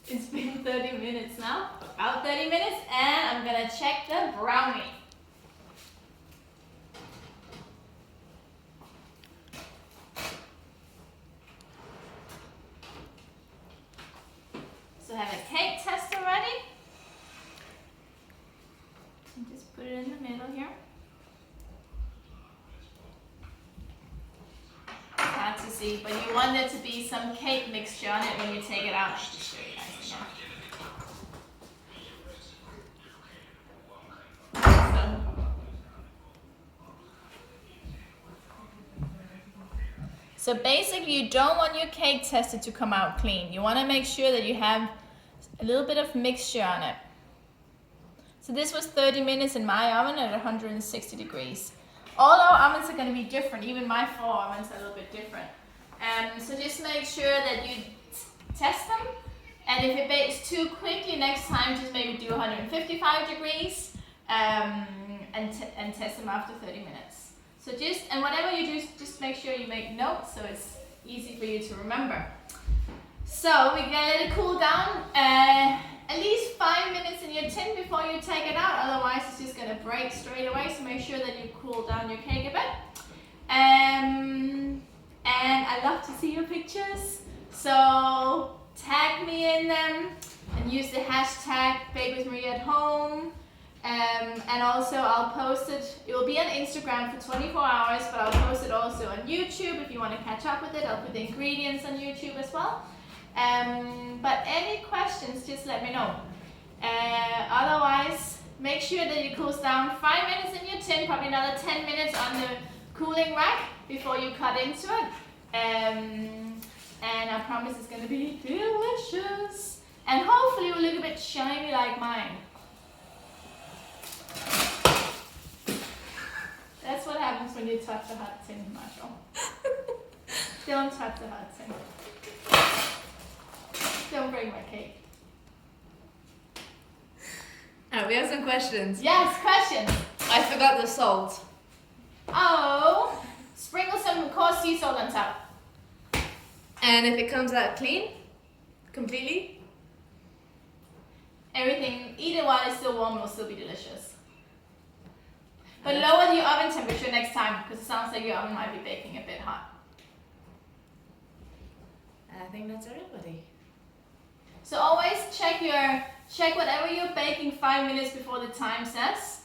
It's been 30 minutes now, about 30 minutes, and I'm gonna check the brownie. So I have a cake tester ready. And just put it in the middle here. Hard to see, but you want there to be some cake mixture on it when you take it out. I'll just show you guys again. So basically you don't want your cake tester to come out clean. You want to make sure that you have a little bit of mixture on it. So this was 30 minutes in my oven at 160 degrees. All our ovens are going to be different. Even my 4 ovens are a little bit different. So just make sure that you test them. And if it bakes too quickly next time, just maybe do 155 degrees and test them after 30 minutes. So and whatever you do, just make sure you make notes so it's easy for you to remember. So we gotta let it cool down at least 5 minutes in your tin before you take it out, otherwise it's just gonna break straight away, so make sure that you cool down your cake a bit. And I love to see your pictures, so tag me in them and use the hashtag #BakeWithMaria@home. And also I'll post it, it will be on Instagram for 24 hours, but I'll post it also on YouTube if you want to catch up with it. I'll put the ingredients on YouTube as well. But any questions, just let me know. Otherwise, make sure that it cools down 5 minutes in your tin, probably another 10 minutes on the cooling rack before you cut into it. And I promise it's going to be delicious. And hopefully it will look a bit shiny like mine. That's what happens when you touch a hot tin, Marshall. Don't touch the hot tin. Don't break my cake. We have some questions. Yes, questions. I forgot the salt. Oh, sprinkle some coarse sea salt on top. And if it comes out clean, completely? Everything, eat it while it's still warm, will still be delicious. But lower your oven temperature next time, because it sounds like your oven might be baking a bit hot. I think that's everybody. So always check whatever you're baking 5 minutes before the time says.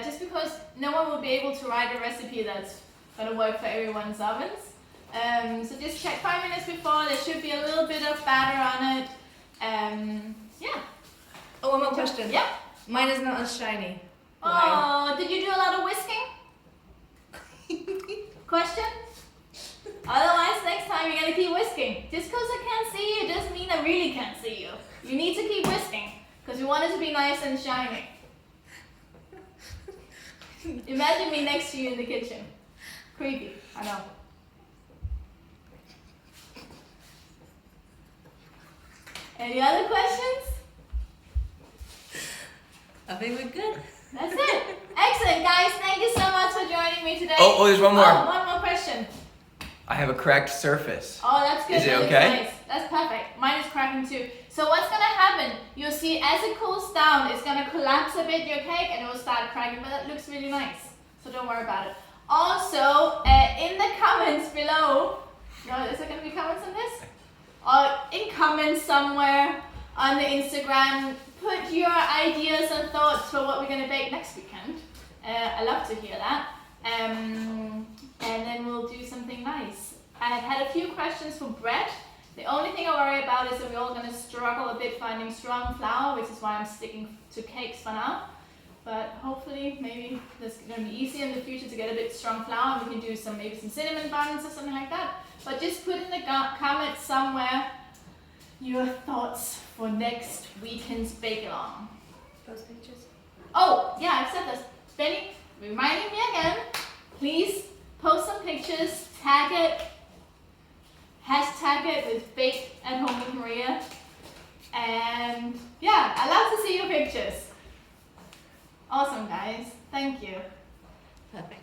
Just because no one will be able to write a recipe that's going to work for everyone's ovens. So just check 5 minutes before. There should be a little bit of batter on it. Yeah. Oh, one more question. Yep. Mine is not as shiny. Oh, did you do a lot of whisking? Question? Otherwise, next time you're gonna keep whisking. Just because I can't see you doesn't mean I really can't see you. You need to keep whisking because we want it to be nice and shiny. Imagine me next to you in the kitchen. Creepy, I know. Any other questions? I think we're good. That's it. Excellent, guys. Thank you so much for joining me today. Oh, there's one more. Oh, one more question. I have a cracked surface. Oh, that's good. Is it That looks okay? nice. That's perfect. Mine is cracking too. So what's going to happen, you'll see as it cools down, it's going to collapse a bit, your cake, and it will start cracking, but that looks really nice. So don't worry about it. Also, in the comments below, is there going to be comments on this? Or in comments somewhere on the Instagram, put your ideas and thoughts for what we're going to bake next weekend. I love to hear that. And then we'll do something nice. I have had a few questions for bread. The only thing I worry about is that we're all going to struggle a bit finding strong flour, which is why I'm sticking to cakes for now. But hopefully, maybe it's going to be easier in the future to get a bit strong flour, and we can do maybe some cinnamon buns or something like that. But just put in the comments somewhere your thoughts for next weekend's bake-along. Those pictures? Oh, yeah, I've said this. Benny, reminding me again, please post some pictures, tag it, hashtag it with #BakeAtHomeWithMaria. And yeah, I love to see your pictures. Awesome, guys. Thank you. Perfect.